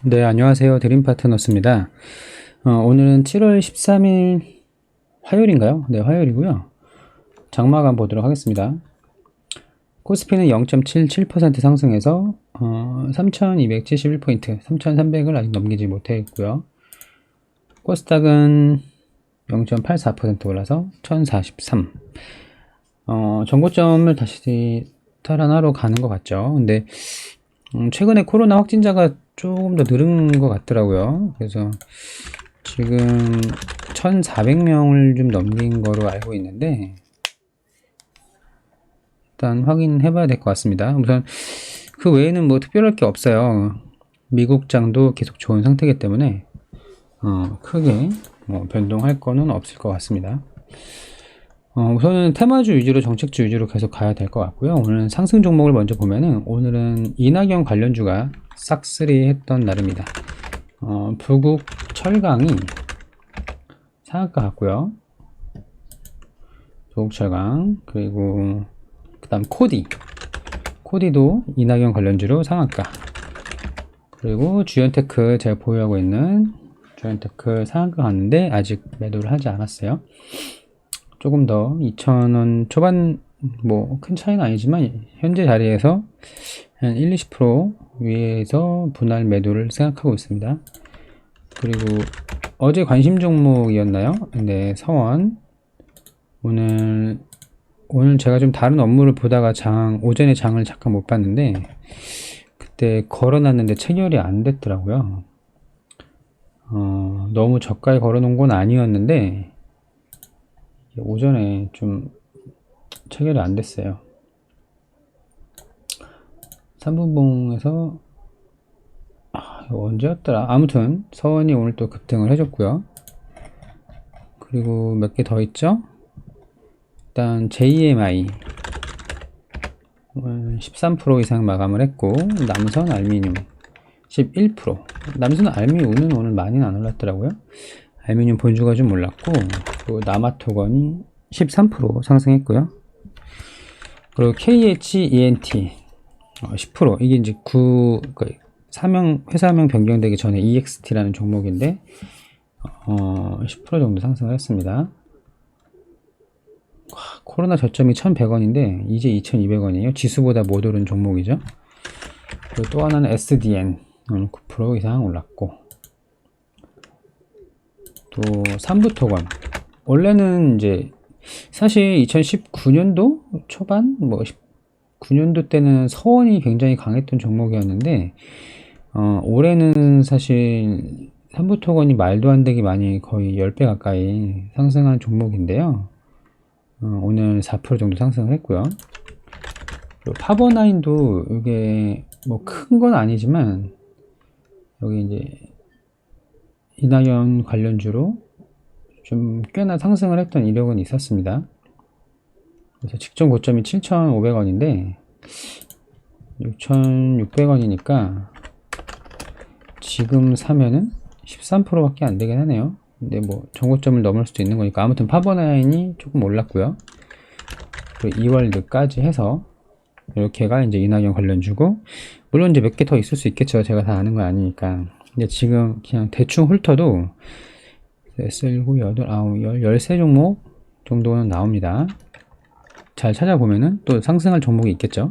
네, 안녕하세요. 드림파트너스입니다. 오늘은 7월 13일 화요일인가요? 네, 화요일이고요. 장마감 보도록 하겠습니다. 코스피는 0.77% 상승해서 3271포인트, 3300을 아직 넘기지 못했고요. 코스닥은 0.84% 올라서 1043. 정고점을 다시 탈환하러 가는 것 같죠. 근데 최근에 코로나 확진자가 조금 더 늘은 것 같더라고요. 그래서 지금 1400명을 좀 넘긴 거로 알고 있는데 일단 확인해 봐야 될 것 같습니다. 우선 그 외에는 뭐 특별할 게 없어요. 미국장도 계속 좋은 상태이기 때문에 크게 뭐 변동할 거는 없을 것 같습니다. 우선은 테마주 위주로, 정책주 위주로 계속 가야 될 것 같고요. 오늘은 상승 종목을 먼저 보면은 오늘은 이낙연 관련주가 싹쓸이 했던 날입니다. 부국 철강이 상한가 같고요. 부국 철강, 그리고 그 다음 코디도 이낙연 관련주로 상한가, 그리고 주연테크 제가 보유하고 있는 주연테크 상한가 갔는데 아직 매도를 하지 않았어요. 조금 더 2,000원 초반, 뭐 큰 차이는 아니지만 현재 자리에서 한 1, 20% 위에서 분할 매도를 생각하고 있습니다. 그리고 어제 관심 종목이었나요? 네, 서원. 오늘 제가 좀 다른 업무를 보다가 오전에 장을 잠깐 못 봤는데 그때 걸어놨는데 체결이 안 됐더라고요. 너무 저가에 걸어놓은 건 아니었는데 오전에 좀 체결이 안 됐어요. 3분봉에서 이거 언제였더라? 아무튼 서원이 오늘 또 급등을 해줬고요. 그리고 몇 개 더 있죠? 일단 JMI 13% 이상 마감을 했고, 남선 알미늄 11%. 남선 알미우는 오늘 많이는 안 올랐더라고요. 알미늄 본주가 좀 올랐고, 그리고 남아토건이 13% 상승했고요. 그리고 KHENT 10%. 이게 이제 회사명 변경되기 전에 EXT라는 종목인데 10% 정도 상승을 했습니다. 코로나 저점이 1100원인데 이제 2200원이에요. 지수보다 못 오른 종목이죠. 그리고 또 하나는 SDN 9% 이상 올랐고, 또 삼부토건 원래는 이제 사실 2019년도 초반, 뭐 19년도 때는 서원이 굉장히 강했던 종목이었는데 올해는 사실 삼부토건이 말도 안 되게 많이, 거의 10배 가까이 상승한 종목인데요. 오늘 4% 정도 상승을 했고요. 그리고 파버나인도 이게 뭐 큰 건 아니지만 여기 이제 이낙연 관련주로 좀 꽤나 상승을 했던 이력은 있었습니다. 그래서 직전 고점이 7,500원인데 6,600원이니까 지금 사면은 13%밖에 안 되긴 하네요. 근데 뭐 정고점을 넘을 수도 있는 거니까. 아무튼 파버나인이 조금 올랐고요. 그리고 2월까지 해서 이렇게가 이제 이낙연 관련주고, 물론 이제 몇 개 더 있을 수 있겠죠. 제가 다 아는 건 아니니까. 근데 지금 그냥 대충 훑어도 S19, 8, 9, 10, 13종목 정도는 나옵니다. 잘 찾아보면은 또 상승할 종목이 있겠죠.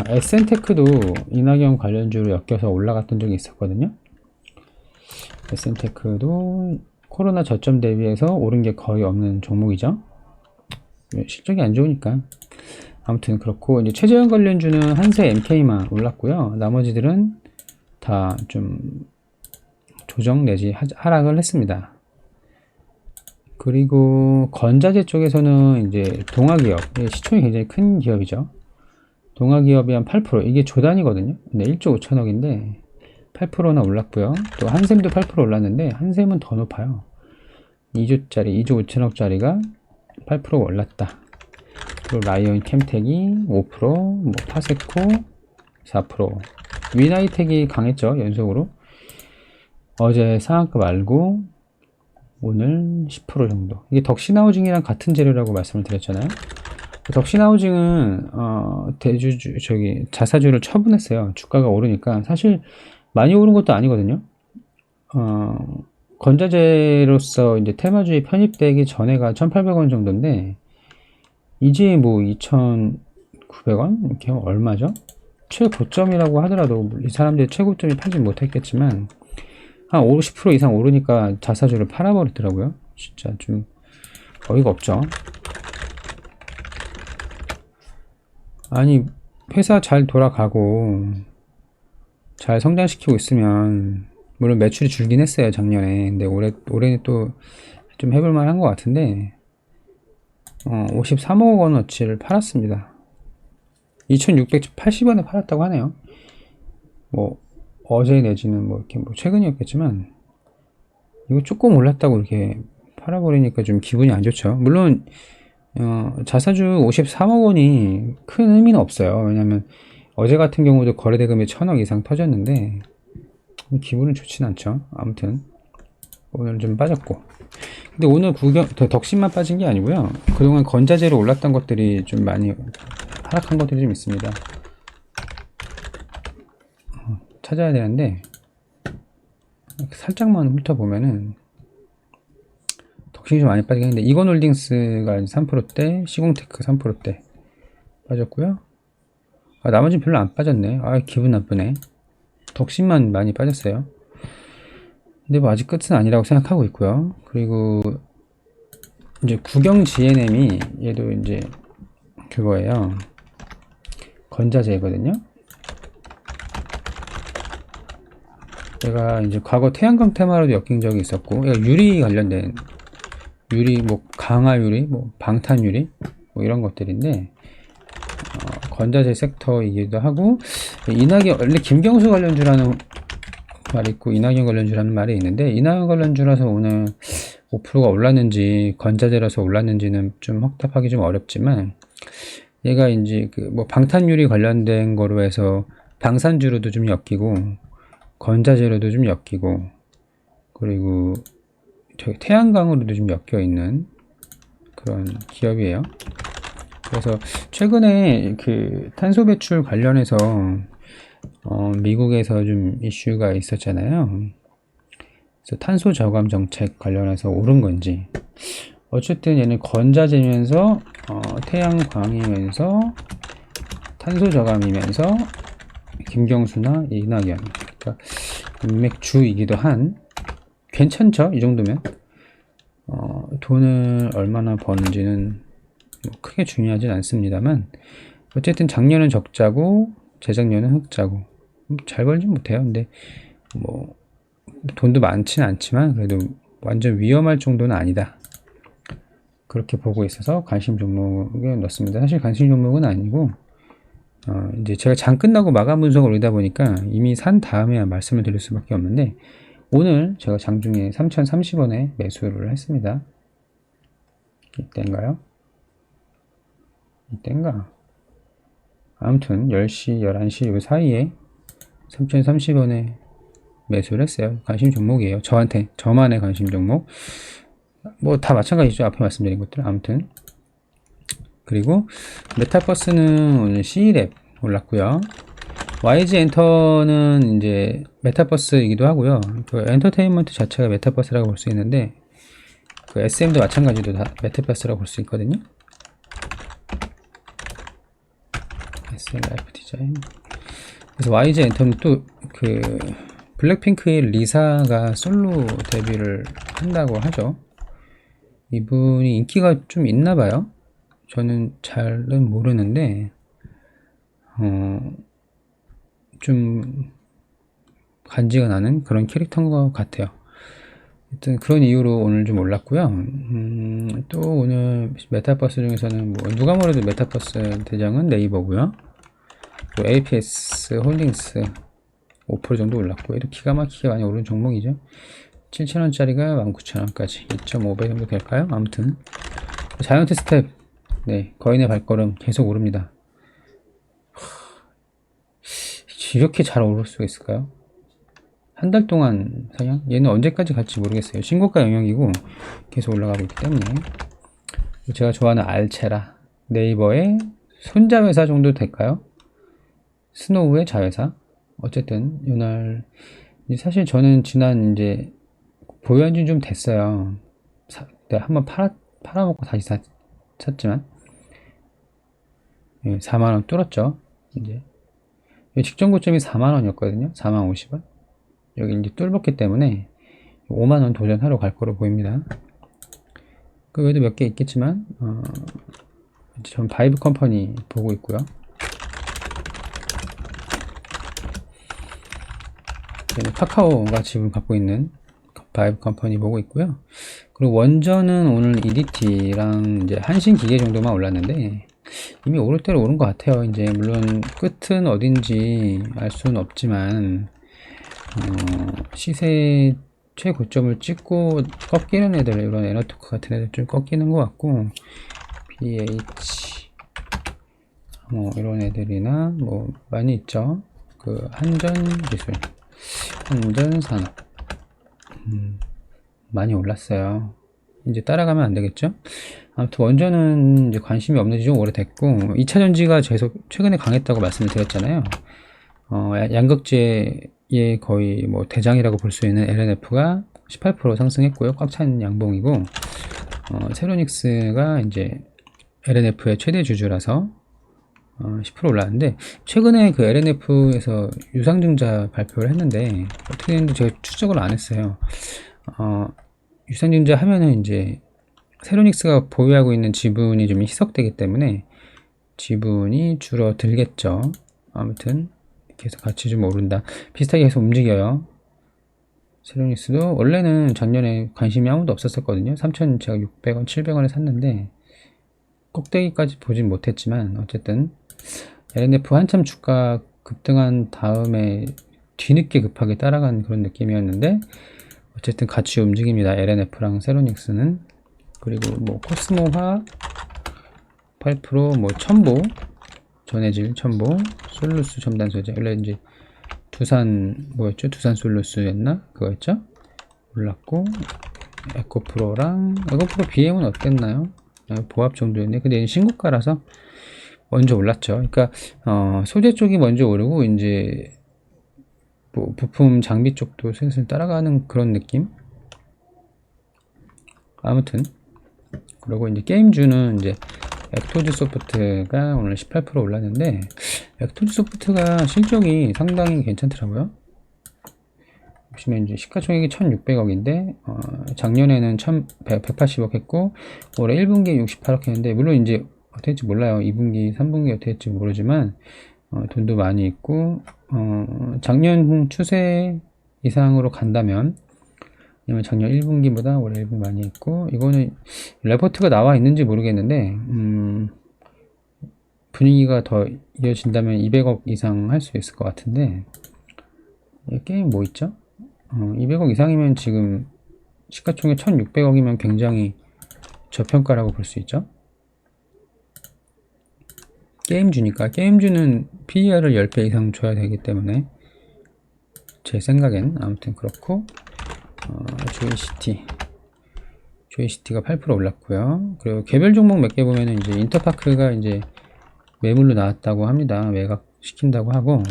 SN테크도 이낙연 관련주로 엮여서 올라갔던 적이 있었거든요. SN테크도 코로나 저점 대비해서 오른 게 거의 없는 종목이죠. 실적이 안 좋으니까. 아무튼 그렇고, 이제 최재형 관련주는 한세 MK만 올랐고요. 나머지들은 다 좀 조정 내지 하락을 했습니다. 그리고 건자재 쪽에서는 이제 동아기업, 시총이 굉장히 큰 기업이죠. 동아기업이 한 8%, 이게 조단이거든요. 네, 1조 5천억인데 8%나 올랐고요. 또 한샘도 8% 올랐는데 한샘은 더 높아요. 2조짜리, 2조 5천억짜리가 8% 올랐다. 그리고 라이온 캠텍이 5%, 뭐 파세코 4%, 위나이텍이 강했죠, 연속으로. 어제 상한가 말고 오늘 10% 정도. 이게 덕시나우징이랑 같은 재료라고 말씀을 드렸잖아요. 덕신하우징은 자사주를 처분했어요. 주가가 오르니까. 사실 많이 오른 것도 아니거든요. 건자재로서 이제 테마주에 편입되기 전에가 1,800원 정도인데 이제 뭐 2,900원? 이렇게 얼마죠? 최고점이라고 하더라도 이 사람들이 최고점이 팔지 못했겠지만 한 50% 이상 오르니까 자사주를 팔아버리더라고요. 진짜 좀 어이가 없죠. 아니, 회사 잘 돌아가고 잘 성장시키고 있으면 물론 매출이 줄긴 했어요, 작년에. 근데 올해는 또 좀 해볼만 한 것 같은데 53억 원어치를 팔았습니다. 2680원에 팔았다고 하네요. 뭐 어제 내지는 뭐 이렇게 뭐 최근이었겠지만 이거 조금 올랐다고 이렇게 팔아버리니까 좀 기분이 안 좋죠. 물론 자사주 53억 원이 큰 의미는 없어요. 왜냐면 어제 같은 경우도 거래대금이 1,000억 이상 터졌는데 기분은 좋진 않죠. 아무튼 오늘 좀 빠졌고, 근데 오늘 덕심만 빠진 게 아니고요. 그동안 건자재로 올랐던 것들이 좀 많이 하락한 것들이 좀 있습니다. 찾아야 되는데 살짝만 훑어보면은 덕심이 좀 많이 빠지긴 했는데 이건홀딩스가 3%대, 시공테크 3%대 빠졌고요. 나머지는 별로 안 빠졌네. 기분 나쁘네. 덕심만 많이 빠졌어요. 근데 뭐 아직 끝은 아니라고 생각하고 있고요. 그리고 이제 국영 GNM이 얘도 이제 그거예요. 건자재거든요. 제가 이제 과거 태양광 테마로도 엮인 적이 있었고, 유리 관련된 유리, 뭐 강화 유리, 뭐 방탄 유리, 뭐 이런 것들인데 건자재 섹터이기도 하고, 원래 김경수 관련주라는 말이 있고 이낙연 관련주라는 말이 있는데, 이낙연 관련주라서 오늘 5%가 올랐는지 건자재라서 올랐는지는 좀 확답하기 좀 어렵지만, 얘가 이제 그 뭐 방탄유리 관련된 거로 해서 방산주로도 좀 엮이고 건자재로도 좀 엮이고, 그리고 태양광으로도 좀 엮여 있는 그런 기업이에요. 그래서 최근에 그 탄소 배출 관련해서 미국에서 좀 이슈가 있었잖아요. 그래서 탄소 저감 정책 관련해서 옳은 건지, 어쨌든 얘는 건자재면서 태양광이면서 탄소 저감이면서 김경수나 이낙연, 그러니까 인맥주이기도 한, 괜찮죠? 이 정도면 돈을 얼마나 버는지는 뭐 크게 중요하진 않습니다만, 어쨌든 작년은 적자고 재작년은 흑자고 잘 벌진 못해요. 근데 뭐 돈도 많지는 않지만 그래도 완전 위험할 정도는 아니다, 그렇게 보고 있어서 관심 종목에 넣습니다. 사실 관심 종목은 아니고 이제 제가 장 끝나고 마감 분석을 올리다 보니까 이미 산 다음에야 말씀을 드릴 수밖에 없는데, 오늘 제가 장중에 3,030원에 매수를 했습니다. 이때인가요? 이때인가? 아무튼 10시, 11시 요 사이에 3,030원에 매수를 했어요. 관심 종목이에요. 저만의 관심 종목. 뭐 다 마찬가지죠. 앞에 말씀드린 것들. 아무튼. 그리고 메타버스는 오늘 C랩 올랐고요. YG 엔터는 이제 메타버스이기도 하고요. 그 엔터테인먼트 자체가 메타버스라고 볼 수 있는데, 그 SM도 마찬가지로 다 메타버스라고 볼 수 있거든요. SM 라이프 디자인. 그래서 YG 엔터는 또 그 블랙핑크의 리사가 솔로 데뷔를 한다고 하죠. 이분이 인기가 좀 있나 봐요. 저는 잘은 모르는데 좀 간지가 나는 그런 캐릭터인 것 같아요. 하여튼 그런 이유로 오늘 좀 올랐고요. 또 오늘 메타버스 중에서는 뭐 누가 뭐래도 메타버스 대장은 네이버고요. 또 APS 홀딩스 5% 정도 올랐고, 이렇게 기가 막히게 많이 오른 종목이죠. 7,000원짜리가 19,000원까지 2.5배 정도 될까요? 아무튼 자이언트 스텝, 네, 거인의 발걸음 계속 오릅니다. 이렇게 잘 오를 수가 있을까요? 한 달 동안 사냥? 얘는 언제까지 갈지 모르겠어요. 신고가 영역이고 계속 올라가고 있기 때문에. 제가 좋아하는 알체라, 네이버의 손자회사 정도 될까요? 스노우의 자회사. 어쨌든 이날 사실 저는 지난 이제 보유한 지 좀 됐어요. 내가 한번 팔아먹고 다시 샀지만 4만원 뚫었죠. 이제 직전 고점이 4만원이었거든요. 4만50원. 여기 이제 뚫었기 때문에 5만원 도전하러 갈 거로 보입니다. 그 외에도 몇 개 있겠지만 전 바이브 컴퍼니 보고 있고요. 카카오가 지분 갖고 있는 바이브 컴퍼니 보고 있고요. 그리고 원전은 오늘 EDT랑 이제 한신기계 정도만 올랐는데 이미 오를 대로 오른 것 같아요. 이제 물론 끝은 어딘지 알 수는 없지만 시세 최고점을 찍고 꺾이는 애들, 이런 에너토크 같은 애들 좀 꺾이는 것 같고, BH 뭐 이런 애들이나 뭐 많이 있죠. 그 한전기술, 한전산업 많이 올랐어요. 이제 따라가면 안 되겠죠. 아무튼 원전은 이제 관심이 없는 지 좀 오래됐고, 2차전지가 최근에 강했다고 말씀을 드렸잖아요. 양극재의 거의 뭐 대장이라고 볼 수 있는 LNF가 18% 상승했고요. 꽉 찬 양봉이고, 세로닉스가 이제 LNF의 최대 주주라서 10% 올랐는데, 최근에 그 LNF에서 유상증자 발표를 했는데 어떻게 했는지 제가 추적을 안 했어요. 유상증자 하면은 이제 세로닉스가 보유하고 있는 지분이 좀 희석되기 때문에 지분이 줄어들겠죠. 아무튼 계속 같이 좀 오른다. 비슷하게 계속 움직여요. 세로닉스도 원래는 전년에 관심이 아무도 없었거든요. 3,600원, 700원에 샀는데 꼭대기까지 보진 못했지만 어쨌든 LNF 한참 주가 급등한 다음에 뒤늦게 급하게 따라간 그런 느낌이었는데 어쨌든 같이 움직입니다. LNF랑 세로닉스는. 그리고 뭐 코스모화 8%, 뭐 첨보, 전해질 첨보, 솔루스 첨단 소재, 원래 이제 두산 뭐였죠? 두산 솔루스였나? 그거였죠? 올랐고, 에코프로 BM은 어땠나요? 보합 정도였네. 근데 신고가라서 먼저 올랐죠. 그러니까 소재 쪽이 먼저 오르고 이제 뭐 부품 장비 쪽도 슬슬 따라가는 그런 느낌. 아무튼 그리고 이제 게임주는 이제 액토즈 소프트가 오늘 18% 올랐는데, 액토즈 소프트가 실적이 상당히 괜찮더라고요. 보시면 이제 시가총액이 1,600억인데 작년에는 180억 했고 올해 1분기에 68억 했는데, 물론 이제 어떻게 될지 몰라요. 2분기, 3분기 어떻게 될지 모르지만 돈도 많이 있고 작년 추세 이상으로 간다면, 아니면 작년 1분기보다 올해 1분기 많이 있고, 이거는 레포트가 나와 있는지 모르겠는데 분위기가 더 이어진다면 200억 이상 할 수 있을 것 같은데, 이 게임 뭐 있죠? 200억 이상이면 지금 시가총액 1,600억이면 굉장히 저평가라고 볼 수 있죠. 게임주니까, 게임주는 PER을 10배 이상 줘야 되기 때문에 제 생각엔. 아무튼 그렇고, 조이시티가 8% 올랐고요. 그리고 개별 종목 몇 개 보면은 이제 인터파크가 이제 매물로 나왔다고 합니다. 매각 시킨다고 하고,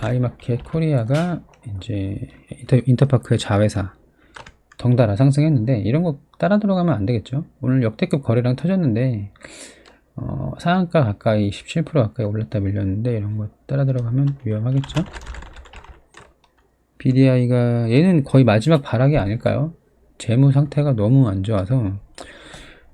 아이마켓 코리아가 이제 인터파크의 자회사 덩달아 상승했는데, 이런 거 따라 들어가면 안 되겠죠. 오늘 역대급 거래량 터졌는데 상한가 가까이 17% 가까이 올랐다 밀렸는데, 이런 거 따라 들어가면 위험하겠죠. BDI가 얘는 거의 마지막 발악이 아닐까요? 재무 상태가 너무 안 좋아서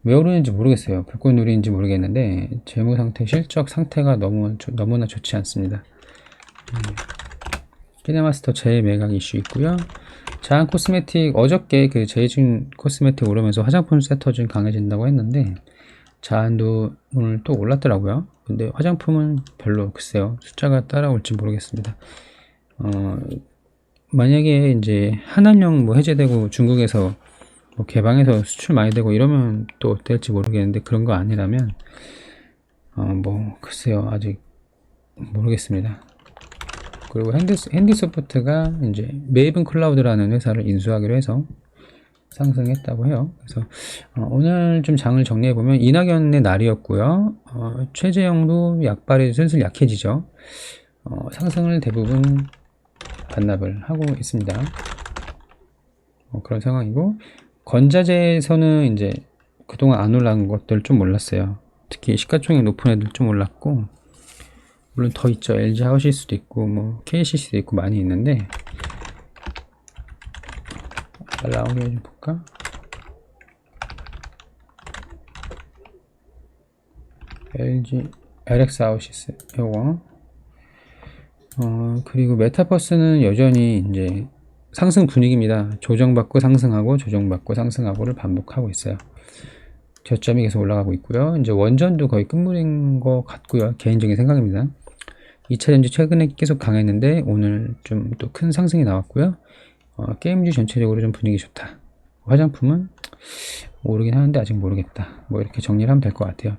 왜 오르는지 모르겠어요. 불꽃놀이인지 모르겠는데 재무 상태, 실적 상태가 너무나 좋지 않습니다. 키네마스터 재매각 이슈 있고요. 자한 코스메틱, 어저께 그 제이준 코스메틱 오르면서 화장품 세터 좀 강해진다고 했는데 자한도 오늘 또 올랐더라고요. 근데 화장품은 별로 글쎄요, 숫자가 따라올지 모르겠습니다. 만약에 이제 한한령 뭐 해제되고 중국에서 뭐 개방해서 수출 많이 되고 이러면 또 어떨지 모르겠는데, 그런 거 아니라면 뭐 글쎄요, 아직 모르겠습니다. 그리고 핸디소프트가 이제 메이븐 클라우드라는 회사를 인수하기로 해서 상승했다고 해요. 그래서 오늘 좀 장을 정리해 보면 이낙연의 날이었고요. 최재형도 약발이 슬슬 약해지죠. 상승을 대부분 반납을 하고 있습니다. 그런 상황이고, 건자재에서는 이제 그동안 안 올라간 것들 좀 몰랐어요. 특히 시가총액 높은 애들 좀 올랐고, 물론 더 있죠. LG 하우시스도 있고 뭐 KCC도 있고 많이 있는데, 나오게 좀 볼까? LG LX 하우시스 요거. 그리고 메타버스는 여전히 이제 상승 분위기입니다. 조정받고 상승하고 조정받고 상승하고를 반복하고 있어요. 저점이 계속 올라가고 있고요. 이제 원전도 거의 끝물인 것 같고요. 개인적인 생각입니다. 2차전지 최근에 계속 강했는데 오늘 좀 또 큰 상승이 나왔고요. 게임주 전체적으로 좀 분위기 좋다. 화장품은 모르긴 하는데 아직 모르겠다. 뭐 이렇게 정리를 하면 될 것 같아요.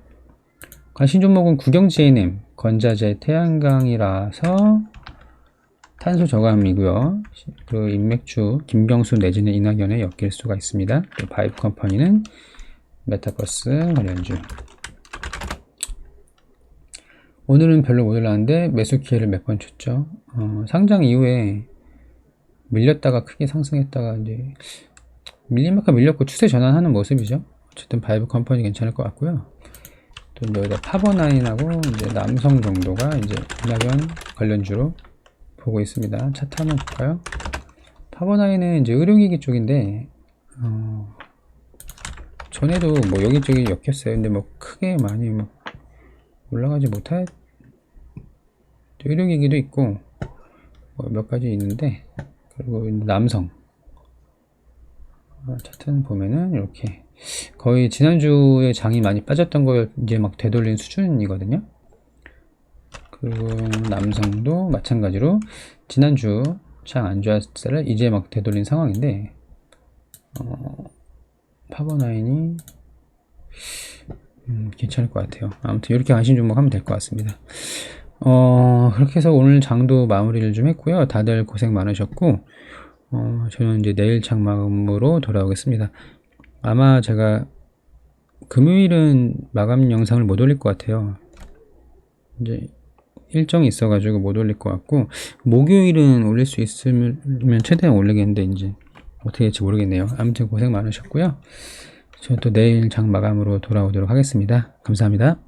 관심 종목은 국영 GNM, 건자재, 태양광이라서 탄소 저감이고요. 그 인맥주 김경수 내지는 이낙연에 엮일 수가 있습니다. 또 바이브 컴퍼니는 메타버스 관련주. 오늘은 별로 못 올랐는데 매수 기회를 몇 번 줬죠. 상장 이후에 밀렸다가 크게 상승했다가 이제 밀린 만큼 밀렸고 추세 전환하는 모습이죠. 어쨌든 바이브 컴퍼니 괜찮을 것 같고요. 또 여기다 파버나인하고 이제 남성 정도가 이제 이낙연 관련주로 보고 있습니다. 차트 한번 볼까요? 파버나인은 이제 의료기기 쪽인데 전에도 뭐 여기저기 엮였어요. 근데 뭐 크게 많이 뭐 올라가지 못할 의료기기도 있고 뭐 몇 가지 있는데, 그리고 남성 차트는 보면은 이렇게 거의 지난주에 장이 많이 빠졌던 걸 이제 막 되돌린 수준이거든요. 그리고 남성도 마찬가지로 지난주 장 안 좋았을 때를 이제 막 되돌린 상황인데, 파버나인이 괜찮을 것 같아요. 아무튼 이렇게 관심 종목 하면 될 것 같습니다. 그렇게 해서 오늘 장도 마무리를 좀 했고요. 다들 고생 많으셨고, 저는 이제 내일 장마감으로 돌아오겠습니다. 아마 제가 금요일은 마감 영상을 못 올릴 것 같아요. 이제 일정이 있어가지고 못 올릴 것 같고, 목요일은 올릴 수 있으면 최대한 올리겠는데 이제 어떻게 될지 모르겠네요. 아무튼 고생 많으셨고요. 저는 또 내일 장 마감으로 돌아오도록 하겠습니다. 감사합니다.